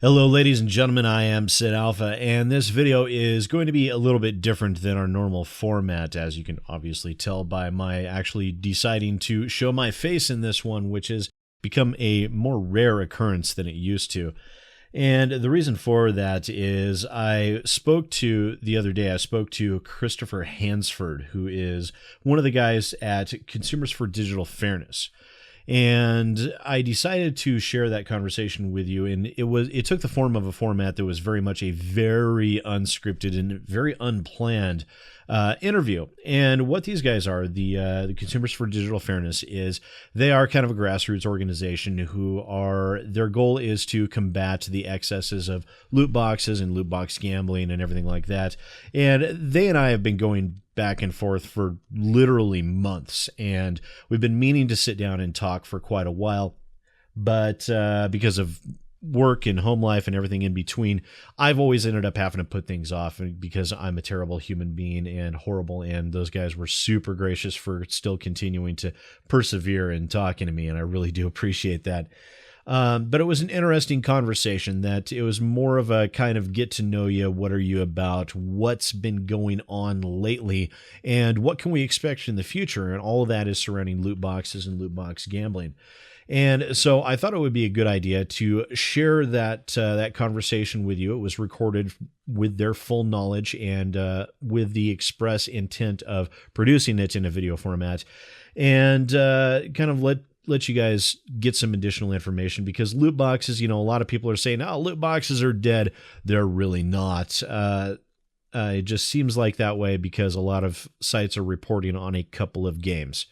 Hello, ladies and gentlemen, I am SidAlpha, and this video is going to be a little bit different than our normal format, as you can obviously tell by my actually deciding to show my face in this one, which has become a more rare occurrence than it used to. And the reason for that is the other day, I spoke to Chris Hansford, who is one of the guys at Consumers for Digital Fairness. And I decided to share that conversation with you, and it took the form of a format that was very much a very unscripted and very unplanned interview. And what these guys are, the Consumers for Digital Fairness, is they are kind of a grassroots organization their goal is to combat the excesses of loot boxes and loot box gambling and everything like that. And they and I have been going back and forth for literally months, and we've been meaning to sit down and talk for quite a while, but because of work and home life and everything in between, I've always ended up having to put things off because I'm a terrible human being and horrible, and those guys were super gracious for still continuing to persevere and talking to me, and I really do appreciate that. But it was an interesting conversation. That it was more of a kind of get to know you, what are you about, what's been going on lately, and what can we expect in the future, and all of that is surrounding loot boxes and loot box gambling. And so I thought it would be a good idea to share that conversation with you. It was recorded with their full knowledge and with the express intent of producing it in a video format, and kind of let you guys get some additional information, because loot boxes, a lot of people are saying, oh, loot boxes are dead. They're really not. It just seems like that way because a lot of sites are reporting on a couple of games.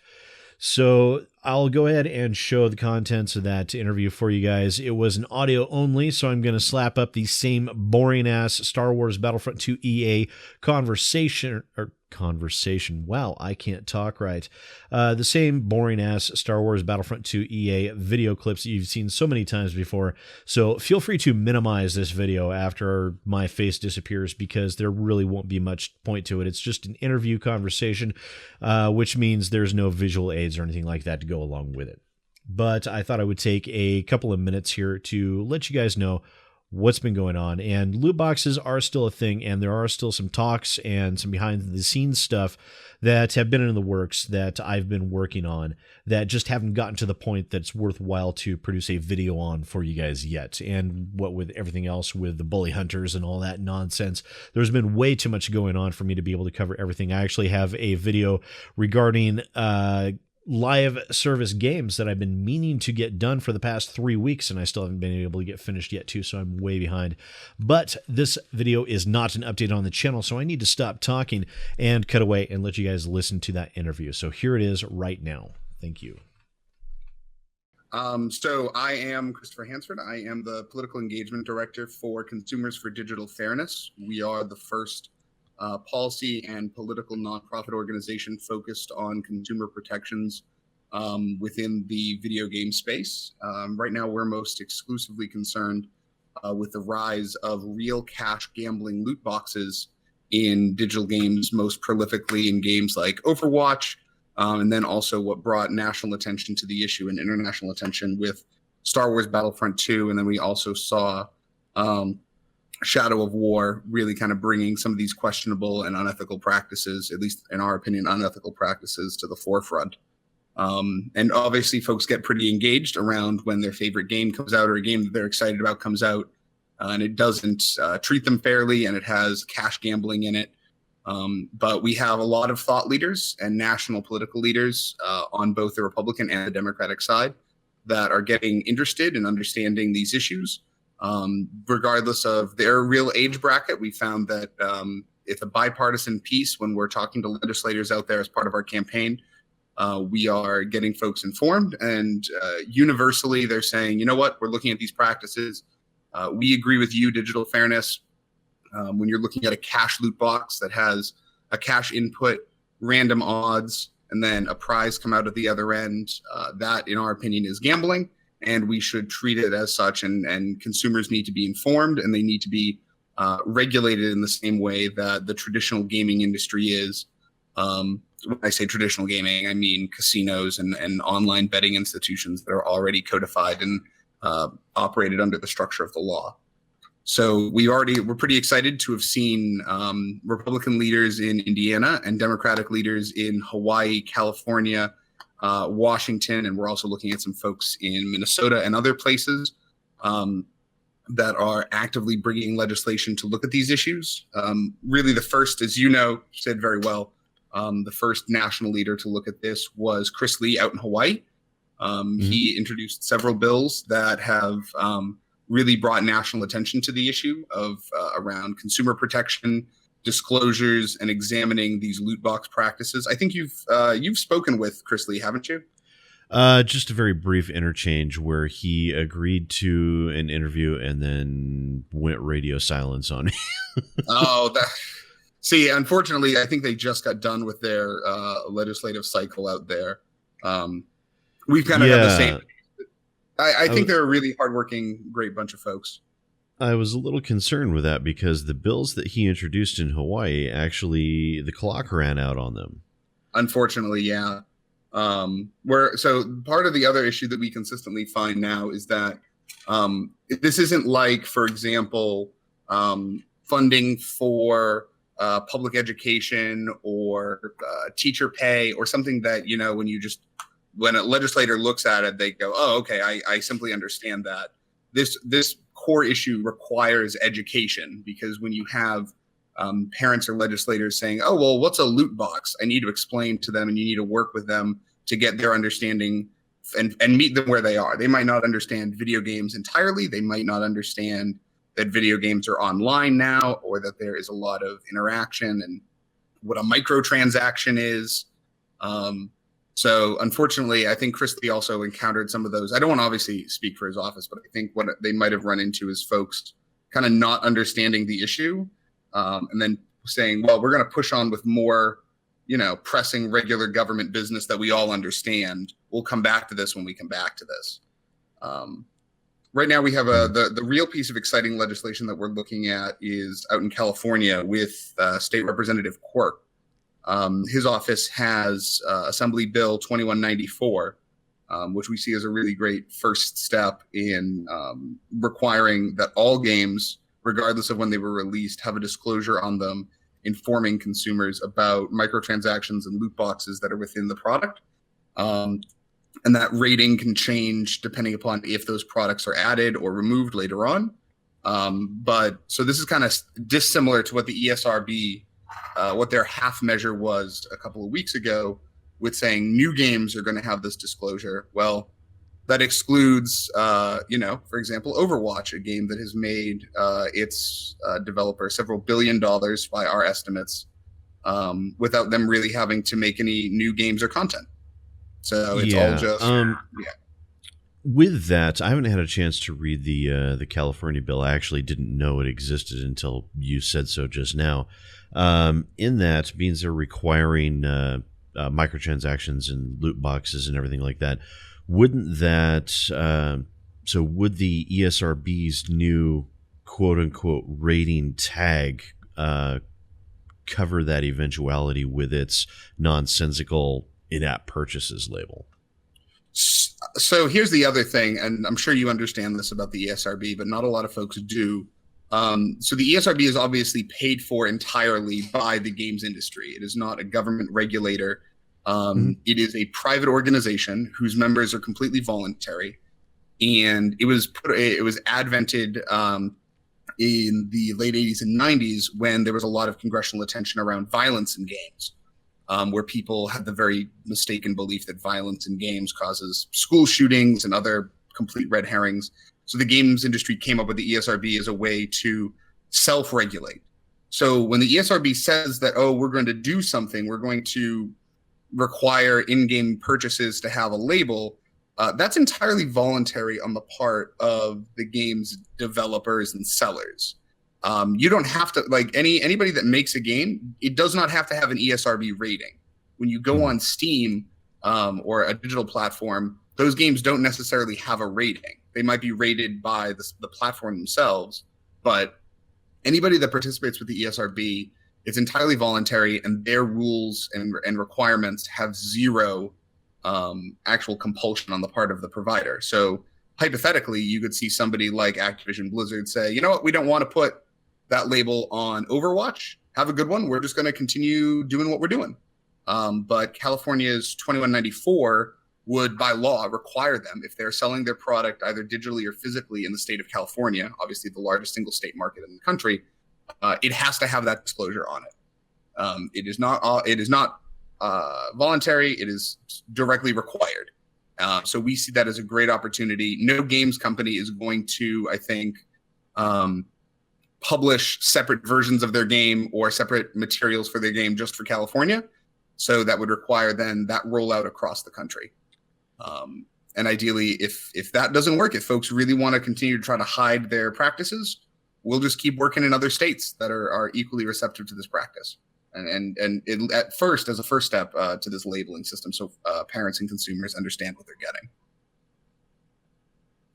So I'll go ahead and show the contents of that interview for you guys. It was an audio only, so I'm going to slap up the same boring-ass Star Wars Battlefront 2 EA conversation. Wow, I can't talk right. The same boring-ass Star Wars Battlefront 2 EA video clips that you've seen so many times before. So feel free to minimize this video after my face disappears, because there really won't be much point to it. It's just an interview conversation, which means there's no visual aids or anything like that to go along with it. But I thought I would take a couple of minutes here to let you guys know what's been going on. And loot boxes are still a thing, and there are still some talks and some behind the scenes stuff that have been in the works that I've been working on that just haven't gotten to the point that's worthwhile to produce a video on for you guys yet. And what with everything else with the bully hunters and all that nonsense, there's been way too much going on for me to be able to cover everything. I actually have a video regarding live service games that I've been meaning to get done for the past 3 weeks, and I still haven't been able to get finished yet too, so I'm way behind. But this video is not an update on the channel, so I need to stop talking and cut away and let you guys listen to that interview. So here it is right now. Thank you. So I am Christopher Hansford. I am the Political Engagement Director for Consumers for Digital Fairness. We are the first policy and political nonprofit organization focused on consumer protections within the video game space. Right now, we're most exclusively concerned with the rise of real cash gambling loot boxes in digital games, most prolifically in games like Overwatch, and then also what brought national attention to the issue and international attention with Star Wars Battlefront 2. And then we also saw Shadow of War really kind of bringing some of these questionable and unethical practices, at least in our opinion, unethical practices, to the forefront. And obviously folks get pretty engaged around when their favorite game comes out or a game that they're excited about comes out, and it doesn't treat them fairly, and it has cash gambling in it. But we have a lot of thought leaders and national political leaders on both the Republican and the Democratic side that are getting interested in understanding these issues. Regardless of their real age bracket, we found that it's a bipartisan piece when we're talking to legislators out there as part of our campaign. We are getting folks informed, and universally they're saying, you know what, we're looking at these practices. We agree with you, digital fairness. When you're looking at a cash loot box that has a cash input, random odds, and then a prize come out at the other end, that, in our opinion, is gambling. And we should treat it as such, and consumers need to be informed, and they need to be regulated in the same way that the traditional gaming industry is. When I say traditional gaming, I mean casinos and online betting institutions that are already codified and operated under the structure of the law. So we're pretty excited to have seen Republican leaders in Indiana and Democratic leaders in Hawaii, California, Washington, and we're also looking at some folks in Minnesota and other places that are actively bringing legislation to look at these issues. Really, the first, as you know, said very well, the first national leader to look at this was Chris Lee out in Hawaii. He introduced several bills that have really brought national attention to the issue of around consumer protection, disclosures, and examining these loot box practices. I think you've spoken with Chris Lee, haven't you? Just a very brief interchange where he agreed to an interview and then went radio silence on me. See, unfortunately, I think they just got done with their legislative cycle out there. We've kind of had the same. I think they're a really hardworking, great bunch of folks. I was a little concerned with that because the bills that he introduced in Hawaii, actually, the clock ran out on them. Unfortunately, yeah. So part of the other issue that we consistently find now is that this isn't like, for example, funding for public education or teacher pay or something that, when a legislator looks at it, they go, oh, okay, I simply understand that. This core issue requires education, because when you have parents or legislators saying, oh, well, what's a loot box? I need to explain to them, and you need to work with them to get their understanding and meet them where they are. They might not understand video games entirely. They might not understand that video games are online now, or that there is a lot of interaction and what a microtransaction is. So unfortunately, I think Chris Lee also encountered some of those. I don't want to obviously speak for his office, but I think what they might have run into is folks kind of not understanding the issue, and then saying, well, we're going to push on with more, pressing regular government business that we all understand. We'll come back to this when we come back to this. Right now, we have the real piece of exciting legislation that we're looking at is out in California with State Representative Quirk. His office has Assembly Bill 2194, which we see as a really great first step in requiring that all games, regardless of when they were released, have a disclosure on them informing consumers about microtransactions and loot boxes that are within the product. And that rating can change depending upon if those products are added or removed later on. So this is kind of dissimilar to what the ESRB, what their half measure was a couple of weeks ago, with saying new games are going to have this disclosure. Well, that excludes, for example, Overwatch, a game that has made its developer several $1 billion by our estimates, without them really having to make any new games or content. So it's all just With that, I haven't had a chance to read the California bill. I actually didn't know it existed until you said so just now. In that means they're requiring microtransactions and loot boxes and everything like that. Wouldn't that so would the ESRB's new quote unquote rating tag cover that eventuality with its nonsensical in-app purchases label? So here's the other thing, and I'm sure you understand this about the ESRB, but not a lot of folks do. So the ESRB is obviously paid for entirely by the games industry. It is not a government regulator. It is a private organization whose members are completely voluntary, and it was advented in the late 80s and 90s when there was a lot of congressional attention around violence in games. Where people had the very mistaken belief that violence in games causes school shootings and other complete red herrings. So the games industry came up with the ESRB as a way to self-regulate. So when the ESRB says that, oh, we're going to do something, we're going to require in-game purchases to have a label, that's entirely voluntary on the part of the game's developers and sellers. You don't have to, like anybody that makes a game, it does not have to have an ESRB rating. When you go on Steam or a digital platform, those games don't necessarily have a rating. They might be rated by the platform themselves, but anybody that participates with the ESRB, it's entirely voluntary, and their rules and requirements have zero actual compulsion on the part of the provider. So hypothetically, you could see somebody like Activision Blizzard say, you know what, we don't want to put that label on Overwatch. Have a good one. We're just going to continue doing what we're doing. But California's 2194 would, by law, require them, if they're selling their product either digitally or physically in the state of California, obviously the largest single state market in the country, it has to have that disclosure on it. It is not voluntary. It is directly required. So we see that as a great opportunity. No games company is going to, I think, publish separate versions of their game or separate materials for their game just for California. So that would require then that rollout across the country. And ideally, if that doesn't work, if folks really want to continue to try to hide their practices, we'll just keep working in other states that are equally receptive to this practice. And it, at first, as a first step to this labeling system, so parents and consumers understand what they're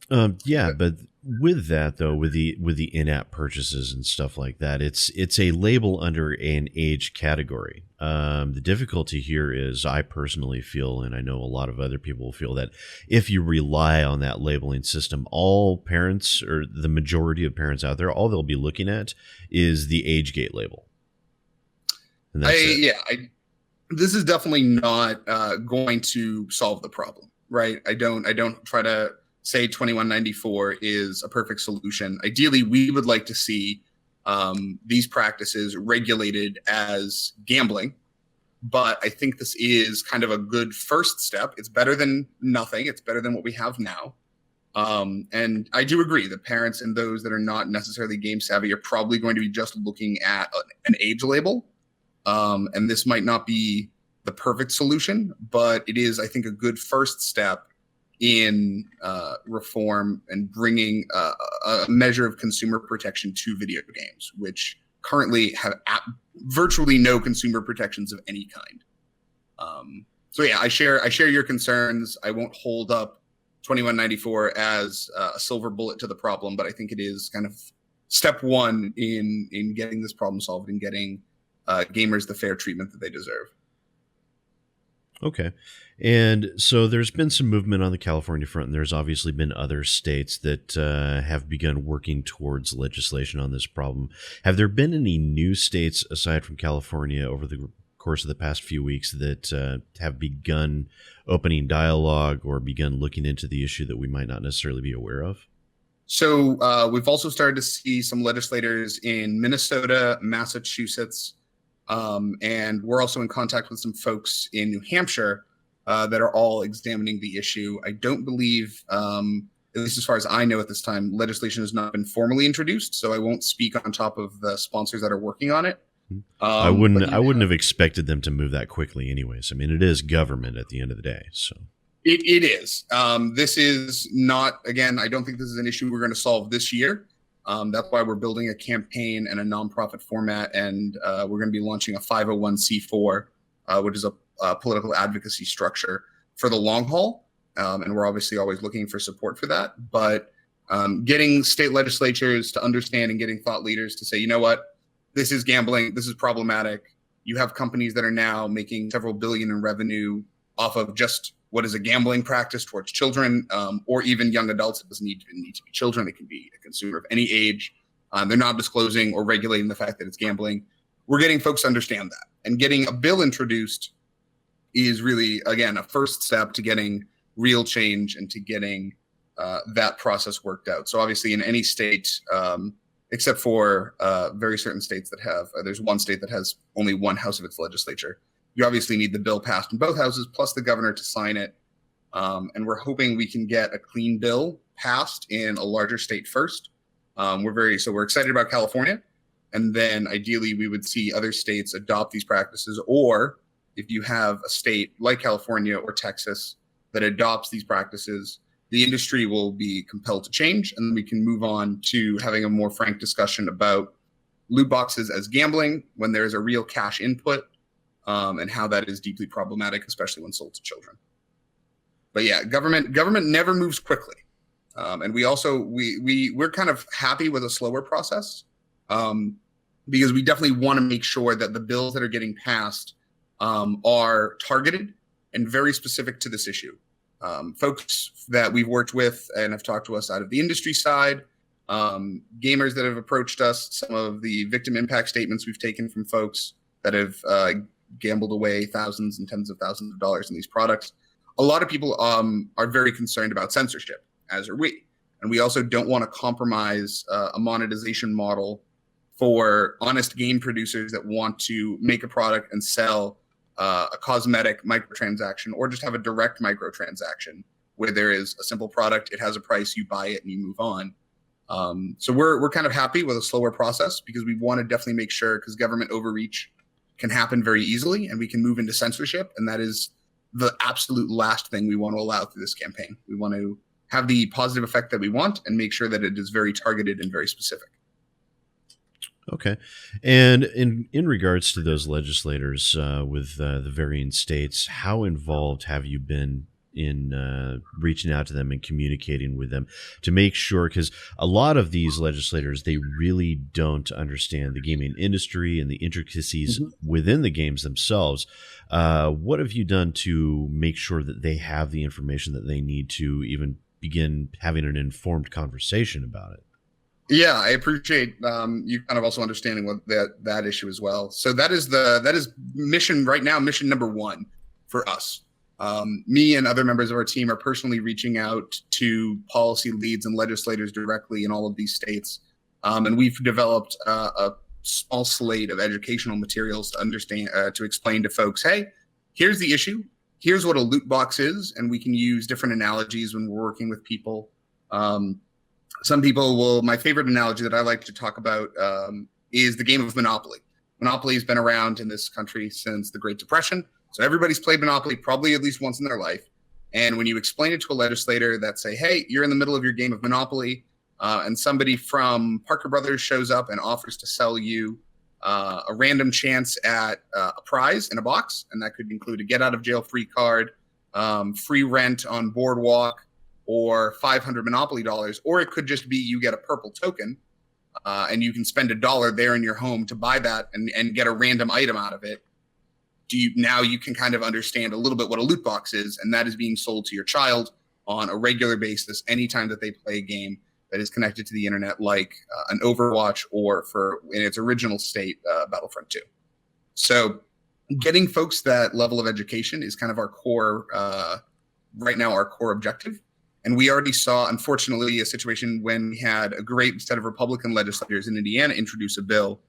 getting. Yeah, but with that though, with the in-app purchases and stuff like that, it's a label under an age category. The difficulty here is, I personally feel, and I know a lot of other people feel, that if you rely on that labeling system, all parents, or the majority of parents out there, all they'll be looking at is the age gate label. And that's it. This is definitely not going to solve the problem, right? I don't try to say 2194 is a perfect solution. Ideally, we would like to see these practices regulated as gambling, but I think this is kind of a good first step. It's better than nothing. It's better than what we have now. And I do agree that parents and those that are not necessarily game savvy are probably going to be just looking at an age label. And this might not be the perfect solution, but it is, I think, a good first step in reform and bringing a measure of consumer protection to video games, which currently have virtually no consumer protections of any kind. So yeah, I share your concerns. I won't hold up 2194 as a silver bullet to the problem, but I think it is kind of step one in getting this problem solved and getting gamers the fair treatment that they deserve. Okay. And so there's been some movement on the California front, and there's obviously been other states that have begun working towards legislation on this problem. Have there been any new states aside from California over the course of the past few weeks that have begun opening dialogue or begun looking into the issue that we might not necessarily be aware of? So we've also started to see some legislators in Minnesota, Massachusetts, and we're also in contact with some folks in New Hampshire that are all examining the issue. I don't believe, at least as far as I know at this time, legislation has not been formally introduced, so I won't speak on top of the sponsors that are working on it. I wouldn't have expected them to move that quickly anyways. I mean, it is government at the end of the day. So it is. This is not, again, I don't think this is an issue we're going to solve this year. That's why we're building a campaign and a nonprofit format, and we're going to be launching a 501c4, which is a political advocacy structure for the long haul. And we're obviously always looking for support for that. But getting state legislatures to understand and getting thought leaders to say, you know what, this is gambling, this is problematic. You have companies that are now making several billion in revenue off of just what is a gambling practice towards children, or even young adults. It doesn't need to be children. It can be a consumer of any age. They're not disclosing or regulating the fact that it's gambling. We're getting folks to understand that. And getting a bill introduced is really, again, a first step to getting real change and to getting that process worked out. So obviously in any state, except for very certain states that have, there's one state that has only one house of its legislature. You obviously need the bill passed in both houses, plus the governor to sign it. And we're hoping we can get a clean bill passed in a larger state first. We're excited about California. And then ideally we would see other states adopt these practices, or if you have a state like California or Texas that adopts these practices, the industry will be compelled to change, and we can move on to having a more frank discussion about loot boxes as gambling when there is a real cash input, and how that is deeply problematic, especially when sold to children. But yeah, government never moves quickly, and we're kind of happy with a slower process, because we definitely want to make sure that the bills that are getting passed are targeted and very specific to this issue. folks that we've worked with and have talked to us out of the industry side, gamers that have approached us, some of the victim impact statements we've taken from folks that have gambled away thousands and tens of thousands of dollars in these products. A lot of people are very concerned about censorship, as are we. And we also don't want to compromise a monetization model for honest game producers that want to make a product and sell a cosmetic microtransaction, or just have a direct microtransaction where there is a simple product, it has a price, you buy it and you move on. So we're kind of happy with a slower process, because we want to definitely make sure, because government overreach can happen very easily and we can move into censorship. And that is the absolute last thing we want to allow through this campaign. We want to have the positive effect that we want and make sure that it is very targeted and very specific. Okay. And in regards to those legislators with the varying states, how involved have you been in reaching out to them and communicating with them to make sure, because a lot of these legislators, they really don't understand the gaming industry and the intricacies within the games themselves. What have you done to make sure that they have the information that they need to even begin having an informed conversation about it? Yeah, I appreciate you kind of also understanding what that issue as well. So that is mission right now, mission number one for us. Me and other members of our team are personally reaching out to policy leads and legislators directly in all of these states. And we've developed a small slate of educational materials to understand, to explain to folks, hey, here's the issue. Here's what a loot box is. And we can use different analogies when we're working with people. Some people will, my favorite analogy that I like to talk about is the game of Monopoly. Monopoly has been around in this country since the Great Depression. So everybody's played Monopoly probably at least once in their life. And when you explain it to a legislator that say, hey, you're in the middle of your game of Monopoly, and somebody from Parker Brothers shows up and offers to sell you a random chance at a prize in a box, and that could include a get out of jail free card, free rent on Boardwalk, or 500 Monopoly dollars, or it could just be you get a purple token and you can spend $1 there in your home to buy that and get a random item out of it. Now you can kind of understand a little bit what a loot box is, and that is being sold to your child on a regular basis anytime that they play a game that is connected to the internet, like an Overwatch, or for in its original state, Battlefront 2. So getting folks that level of education is kind of our core, right now, our core objective. And we already saw, unfortunately, a situation when we had a great set of Republican legislators in Indiana introduce a bill.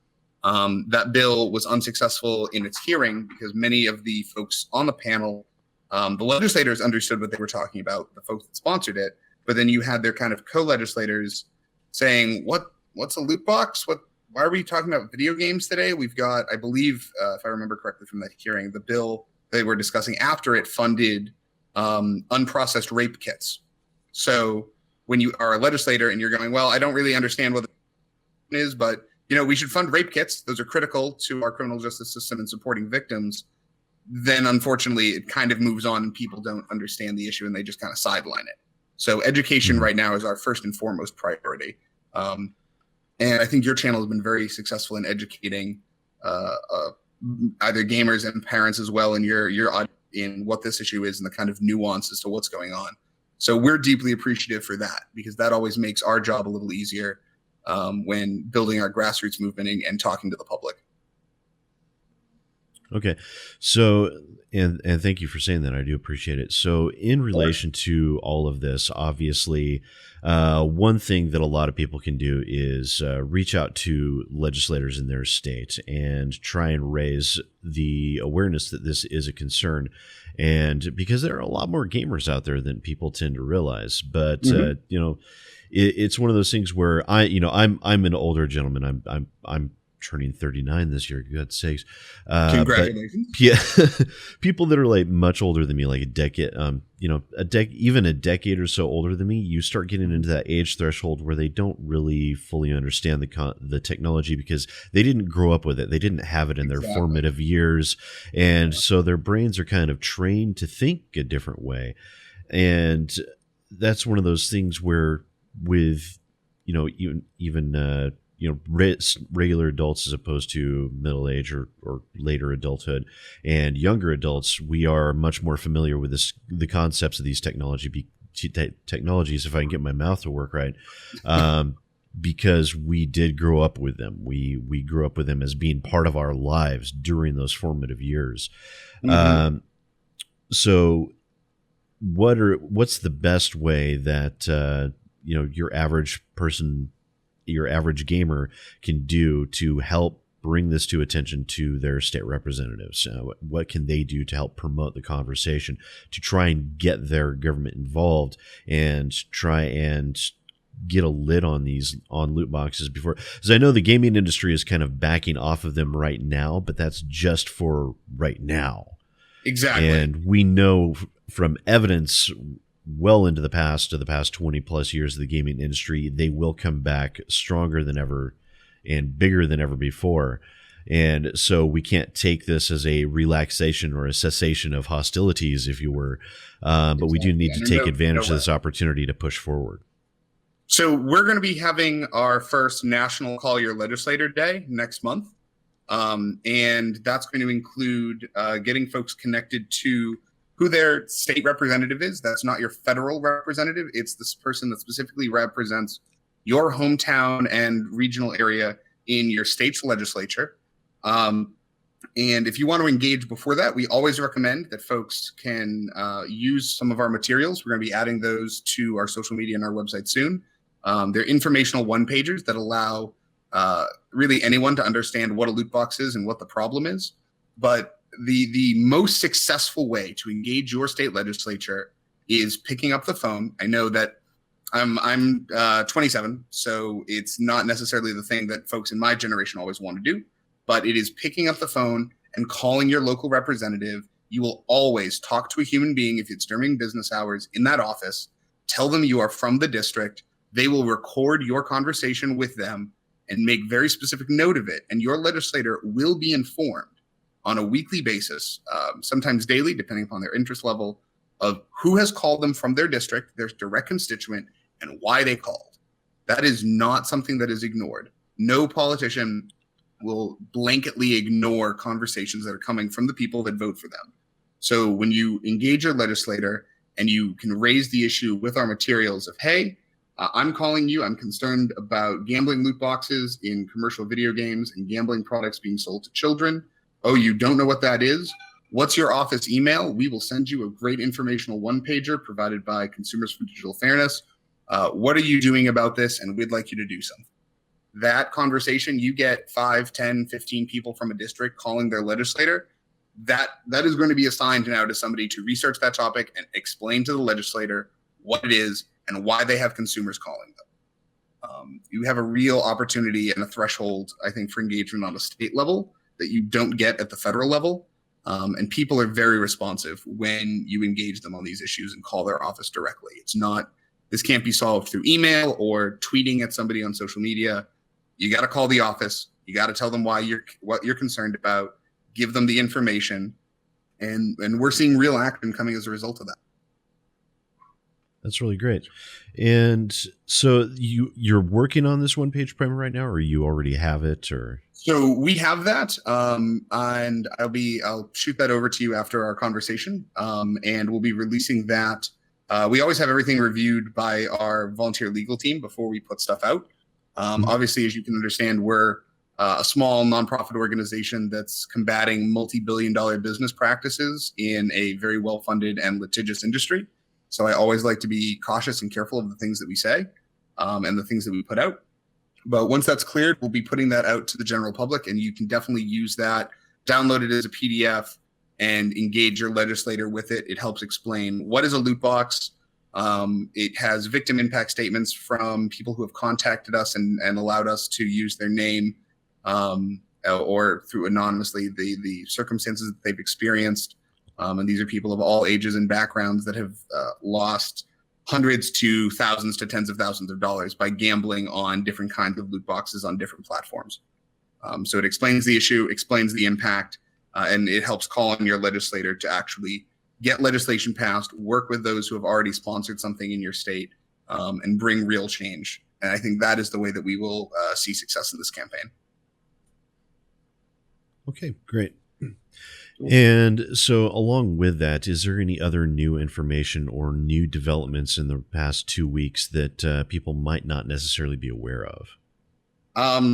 That bill was unsuccessful in its hearing because many of the folks on the panel, the legislators understood what they were talking about, the folks that sponsored it. But then you had their kind of co-legislators saying, what's a loot box? Why are we talking about video games today? We've got, I believe, if I remember correctly from that hearing, the bill they were discussing after it funded unprocessed rape kits. So when you are a legislator and you're going, well, I don't really understand what it is, but we should fund rape kits. Those are critical to our criminal justice system and supporting victims. Then unfortunately, it kind of moves on and people don't understand the issue and they just kind of sideline it. So education right now is our first and foremost priority. And I think your channel has been very successful in educating either gamers and parents as well in your in what this issue is and the kind of nuance as to what's going on. So we're deeply appreciative for that, because that always makes our job a little easier when building our grassroots movement and talking to the public. Okay. So, and thank you for saying that. I do appreciate it. So in relation to all of this, obviously, one thing that a lot of people can do is reach out to legislators in their state and try and raise the awareness that this is a concern. And because there are a lot more gamers out there than people tend to realize, but it's one of those things where I'm an older gentleman. I'm turning 39 this year. God's sakes! Congratulations! Yeah, people that are like much older than me, like a decade, even a decade or so older than me, you start getting into that age threshold where they don't really fully understand the technology because they didn't grow up with it. They didn't have it in their formative years, and so their brains are kind of trained to think a different way, and that's one of those things where with even regular adults as opposed to middle age or later adulthood, and younger adults, we are much more familiar with the concepts of these technologies, if I can get my mouth to work right, because we did grow up with them. We grew up with them as being part of our lives during those formative years. Mm-hmm. So what's the best way that your average person, your average gamer, can do to help bring this to attention to their state representatives? What can they do to help promote the conversation, to try and get their government involved and try and get a lid on loot boxes before? Because I know the gaming industry is kind of backing off of them right now, but that's just for right now. Exactly. And we know from evidence well into the past 20 plus years of the gaming industry, they will come back stronger than ever and bigger than ever before. And so we can't take this as a relaxation or a cessation of hostilities, if you were, but we do need to take advantage of this opportunity to push forward. So we're going to be having our first National Call Your Legislator Day next month. And that's going to include getting folks connected to who their state representative is. That's not your federal representative. It's this person that specifically represents your hometown and regional area in your state's legislature. And if you want to engage before that, we always recommend that folks can use some of our materials. We're going to be adding those to our social media and our website soon. They're informational one-pagers that allow really anyone to understand what a loot box is and what the problem is. But the most successful way to engage your state legislature is picking up the phone. I know that I'm 27, so it's not necessarily the thing that folks in my generation always want to do, but it is picking up the phone and calling your local representative. You will always talk to a human being if it's during business hours in that office. Tell them you are from the district. They will record your conversation with them and make very specific note of it, and your legislator will be informed on a weekly basis, sometimes daily, depending upon their interest level, of who has called them from their district, their direct constituent, and why they called. That is not something that is ignored. No politician will blanketly ignore conversations that are coming from the people that vote for them. So when you engage your legislator and you can raise the issue with our materials of, hey, I'm calling you, I'm concerned about gambling loot boxes in commercial video games and gambling products being sold to children. Oh, you don't know what that is? What's your office email? We will send you a great informational one-pager provided by Consumers for Digital Fairness. What are you doing about this? And we'd like you to do something. That conversation, you get 5, 10, 15 people from a district calling their legislator. That is going to be assigned now to somebody to research that topic and explain to the legislator what it is and why they have consumers calling them. You have a real opportunity and a threshold, I think, for engagement on a state level that you don't get at the federal level. And people are very responsive when you engage them on these issues and call their office directly. This can't be solved through email or tweeting at somebody on social media. You got to call the office. You got to tell them what you're concerned about, give them the information. And we're seeing real action coming as a result of that. That's really great. And so you're working on this one-page primer right now, or you already have it, or? So we have that, and I'll shoot that over to you after our conversation, and we'll be releasing that. We always have everything reviewed by our volunteer legal team before we put stuff out. Obviously, as you can understand, we're a small nonprofit organization that's combating multi-billion-dollar business practices in a very well-funded and litigious industry. So I always like to be cautious and careful of the things that we say and the things that we put out. But once that's cleared, we'll be putting that out to the general public, and you can definitely use that, download it as a PDF, and engage your legislator with it. It helps explain what is a loot box. It has victim impact statements from people who have contacted us and allowed us to use their name or through anonymously the circumstances that they've experienced. And these are people of all ages and backgrounds that have lost hundreds to thousands to tens of thousands of dollars by gambling on different kinds of loot boxes on different platforms. So it explains the issue, explains the impact, and it helps call on your legislator to actually get legislation passed, work with those who have already sponsored something in your state, and bring real change. And I think that is the way that we will see success in this campaign. Okay, great. And so along with that, is there any other new information or new developments in the past 2 weeks that people might not necessarily be aware of?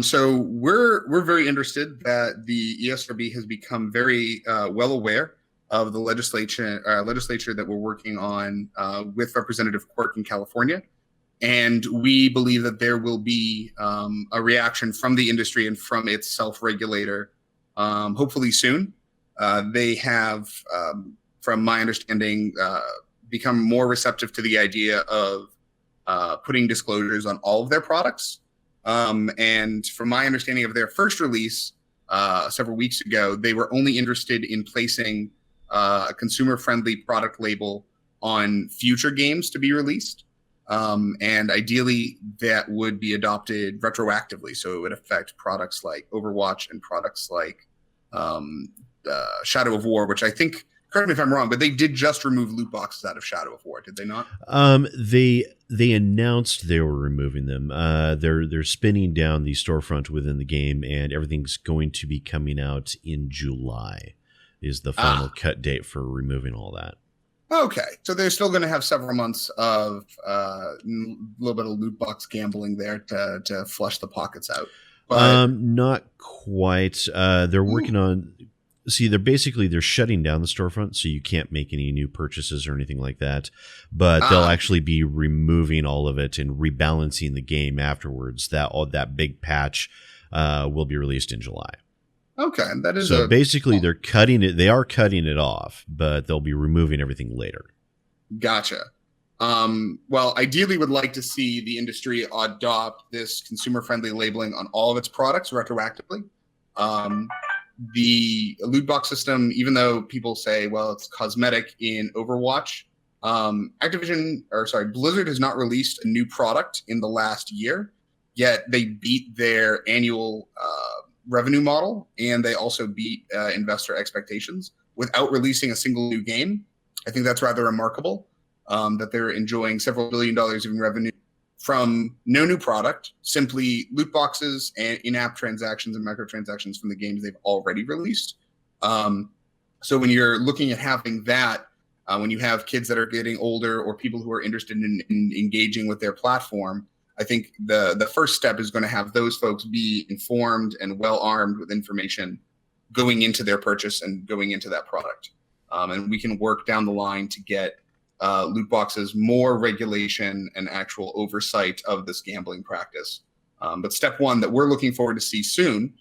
So we're very interested that the ESRB has become very well aware of the legislature that we're working on with Representative Quirk in California. And we believe that there will be a reaction from the industry and from its self-regulator, hopefully soon. They have, from my understanding, become more receptive to the idea of putting disclosures on all of their products. And from my understanding of their first release several weeks ago, they were only interested in placing a consumer-friendly product label on future games to be released. And ideally, that would be adopted retroactively. So it would affect products like Overwatch and products like Shadow of War, which I think, correct me if I'm wrong, but they did just remove loot boxes out of Shadow of War, did they not? They announced they were removing them. They're spinning down the storefront within the game, and everything's going to be coming out in July is the final cut date for removing all that. Okay, so they're still going to have several months of a little bit of loot box gambling there to flush the pockets out. But not quite. They're working on. See, they're shutting down the storefront, so you can't make any new purchases or anything like that. But they'll actually be removing all of it and rebalancing the game afterwards. That big patch will be released in July. Okay, that is so basically they're cutting it. They are cutting it off, but they'll be removing everything later. Gotcha. Well, ideally, would like to see the industry adopt this consumer-friendly labeling on all of its products retroactively. The loot box system, even though people say, well, it's cosmetic in Overwatch, Blizzard has not released a new product in the last year, yet they beat their annual revenue model, and they also beat investor expectations without releasing a single new game. I think that's rather remarkable, that they're enjoying several $1 billion in revenue from no new product, simply loot boxes and in-app transactions and microtransactions from the games they've already released. So when you're looking at having that, when you have kids that are getting older or people who are interested in engaging with their platform, I think the first step is going to have those folks be informed and well-armed with information going into their purchase and going into that product. And we can work down the line to get loot boxes more regulation and actual oversight of this gambling practice. But step one that we're looking forward to see soon,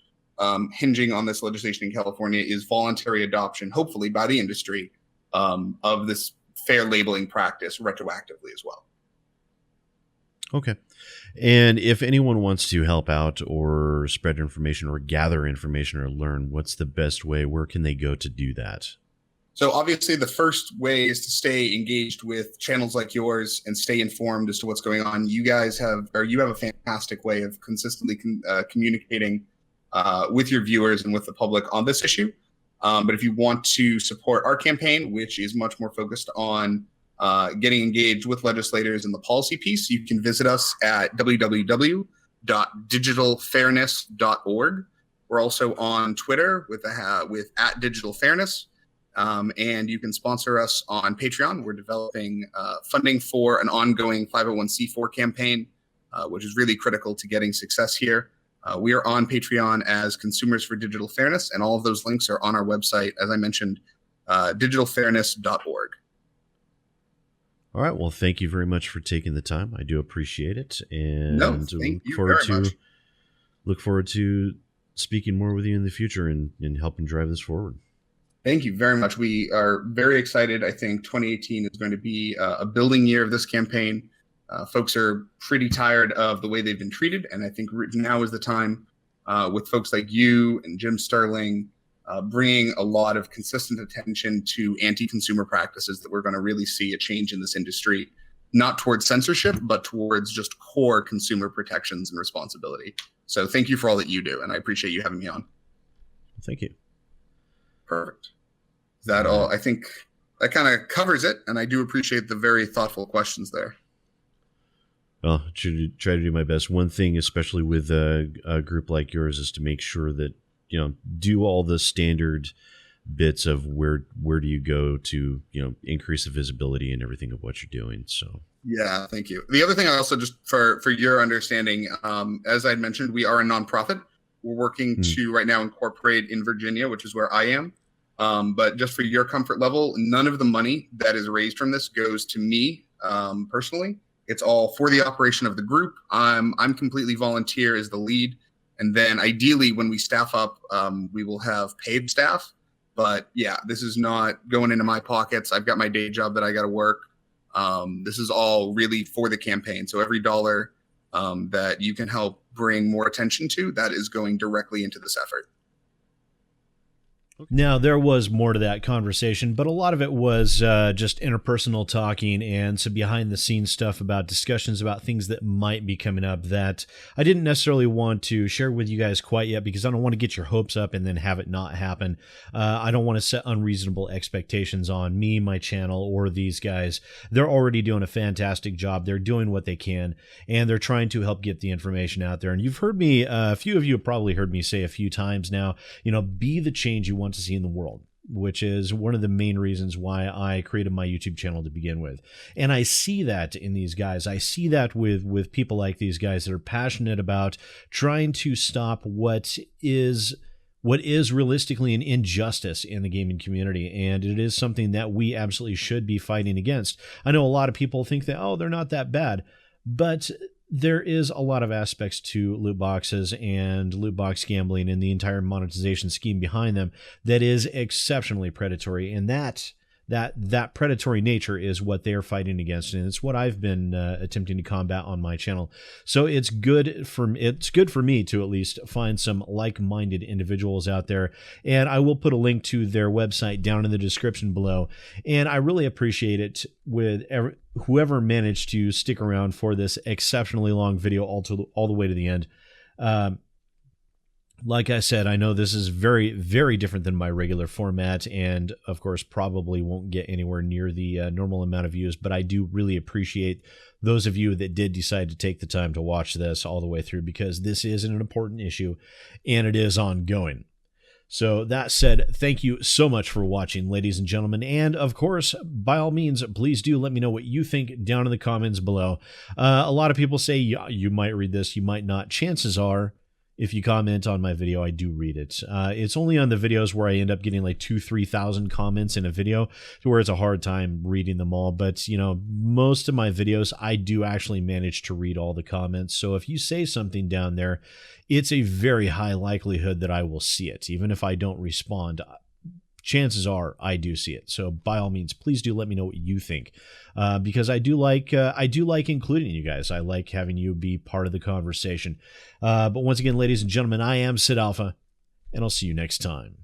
hinging on this legislation in California, is voluntary adoption, hopefully by the industry, of this fair labeling practice retroactively as well. Okay. And if anyone wants to help out or spread information or gather information or learn, what's the best way? Where can they go to do that? So obviously the first way is to stay engaged with channels like yours and stay informed as to what's going on. You have a fantastic way of consistently communicating with your viewers and with the public on this issue. But if you want to support our campaign, which is much more focused on getting engaged with legislators in the policy piece, you can visit us at www.digitalfairness.org. We're also on Twitter with @digitalfairness. And you can sponsor us on Patreon. We're developing funding for an ongoing 501c4 campaign, which is really critical to getting success here. We are on Patreon as Consumers for Digital Fairness, and all of those links are on our website, as I mentioned, digitalfairness.org. All right. Well, thank you very much for taking the time. I do appreciate it. And thank you very much. Look forward to speaking more with you in the future and helping drive this forward. Thank you very much. We are very excited. I think 2018 is going to be a building year of this campaign. Folks are pretty tired of the way they've been treated, and I think now is the time with folks like you and Jim Sterling bringing a lot of consistent attention to anti-consumer practices that we're going to really see a change in this industry, not towards censorship, but towards just core consumer protections and responsibility. So thank you for all that you do, and I appreciate you having me on. Thank you. Perfect. Is that all? I think that kind of covers it, and I do appreciate the very thoughtful questions there. Well, try to do my best. One thing, especially with a group like yours, is to make sure that, do all the standard bits of where do you go to, increase the visibility and everything of what you're doing. So yeah, thank you. The other thing I also, just for your understanding, as I mentioned, we are a nonprofit. We're working to right now incorporate in Virginia, which is where I am. But just for your comfort level, none of the money that is raised from this goes to me personally. It's all for the operation of the group. I'm completely volunteer as the lead. And then ideally, when we staff up, we will have paid staff. But yeah, this is not going into my pockets. I've got my day job that I got to work. This is all really for the campaign. So every dollar that you can help bring more attention to, that is going directly into this effort. Now, there was more to that conversation, but a lot of it was just interpersonal talking and some behind-the-scenes stuff about discussions about things that might be coming up that I didn't necessarily want to share with you guys quite yet, because I don't want to get your hopes up and then have it not happen. I don't want to set unreasonable expectations on me, my channel, or these guys. They're already doing a fantastic job. They're doing what they can, and they're trying to help get the information out there. And you've heard me, a few of you have probably heard me say a few times now, be the change you want to see in the world, which is one of the main reasons why I created my YouTube channel to begin with. And I see that in these guys. I see that with people like these guys that are passionate about trying to stop what is realistically an injustice in the gaming community. And it is something that we absolutely should be fighting against. I know a lot of people think that, they're not that bad, but there is a lot of aspects to loot boxes and loot box gambling and the entire monetization scheme behind them that is exceptionally predatory, and that predatory nature is what they're fighting against, and it's what I've been attempting to combat on my channel. So it's good for me to at least find some like-minded individuals out there, and I will put a link to their website down in the description below. And I really appreciate it with whoever managed to stick around for this exceptionally long video all the way to the end. Like I said, I know this is very, very different than my regular format, and of course probably won't get anywhere near the normal amount of views, but I do really appreciate those of you that did decide to take the time to watch this all the way through, because this is an important issue and it is ongoing. So that said, thank you so much for watching, ladies and gentlemen. And of course, by all means, please do let me know what you think down in the comments below. A lot of people say, yeah, you might read this, you might not. Chances are, if you comment on my video, I do read it. It's only on the videos where I end up getting like 2,000-3,000 comments in a video, to where it's a hard time reading them all. But, most of my videos, I do actually manage to read all the comments. So if you say something down there, it's a very high likelihood that I will see it. Even if I don't respond, chances are I do see it. So by all means, please do let me know what you think, because I do like including you guys. I like having you be part of the conversation. But once again, ladies and gentlemen, I am SidAlpha, and I'll see you next time.